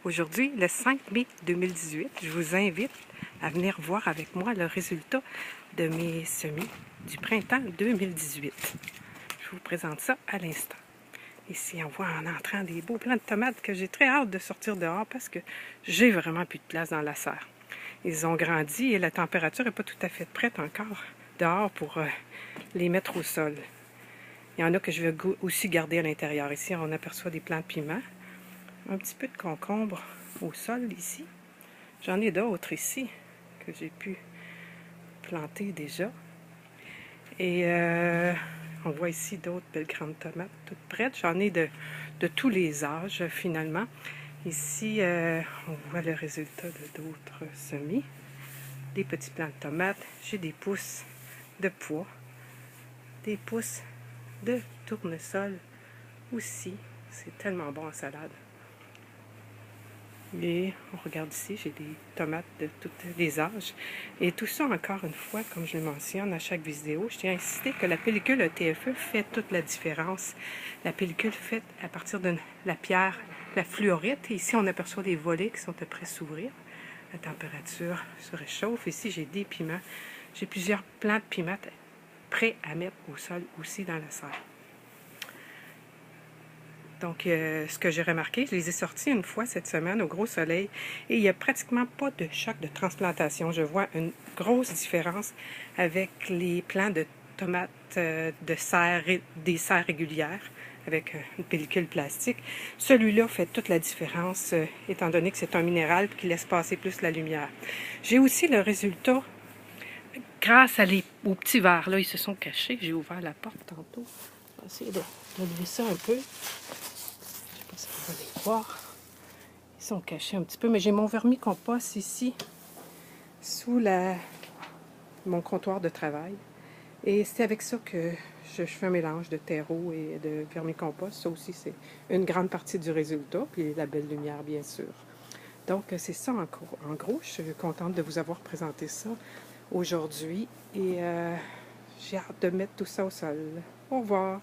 Aujourd'hui, le 5 mai 2018, je vous invite à venir voir avec moi le résultat de mes semis du printemps 2018. Je vous présente ça à l'instant. Ici, on voit en entrant des beaux plants de tomates que j'ai très hâte de sortir dehors parce que j'ai vraiment plus de place dans la serre. Ils ont grandi et la température n'est pas tout à fait prête encore dehors pour les mettre au sol. Il y en a que je vais aussi garder à l'intérieur. Ici, on aperçoit des plants de piment. Un petit peu de concombre au sol ici. J'en ai d'autres ici que j'ai pu planter déjà. Et on voit ici d'autres belles grandes tomates toutes prêtes. J'en ai de tous les âges finalement. Ici, on voit le résultat de d'autres semis. Des petits plants de tomates. J'ai des pousses de pois. Des pousses de tournesol aussi. C'est tellement bon en salade. Et on regarde ici, j'ai des tomates de tous les âges. Et tout ça, encore une fois, comme je le mentionne à chaque vidéo, je tiens à insister que la pellicule ETFE fait toute la différence. La pellicule faite à partir de la pierre, la fluorite. Et ici, on aperçoit des volets qui sont prêts à s'ouvrir. La température se réchauffe. Ici, j'ai des piments. J'ai plusieurs plants de piments prêts à mettre au sol aussi dans la serre. Donc, ce que j'ai remarqué, je les ai sortis une fois cette semaine au gros soleil et il n'y a pratiquement pas de choc de transplantation. Je vois une grosse différence avec les plants de tomates de serre, des serres régulières avec une pellicule plastique. Celui-là fait toute la différence étant donné que c'est un minéral qui laisse passer plus la lumière. J'ai aussi le résultat grâce aux petits vers. Là, ils se sont cachés. J'ai ouvert la porte tantôt. Je vais essayer de lever ça un peu. Si vous allez voir, ils sont cachés un petit peu, mais j'ai mon vermicompost ici sous mon comptoir de travail et c'est avec ça que je fais un mélange de terreau et de vermicompost. Ça aussi, c'est une grande partie du résultat, puis la belle lumière, bien sûr. Donc, c'est ça en gros. Je suis contente de vous avoir présenté ça aujourd'hui et j'ai hâte de mettre tout ça au sol. Au revoir!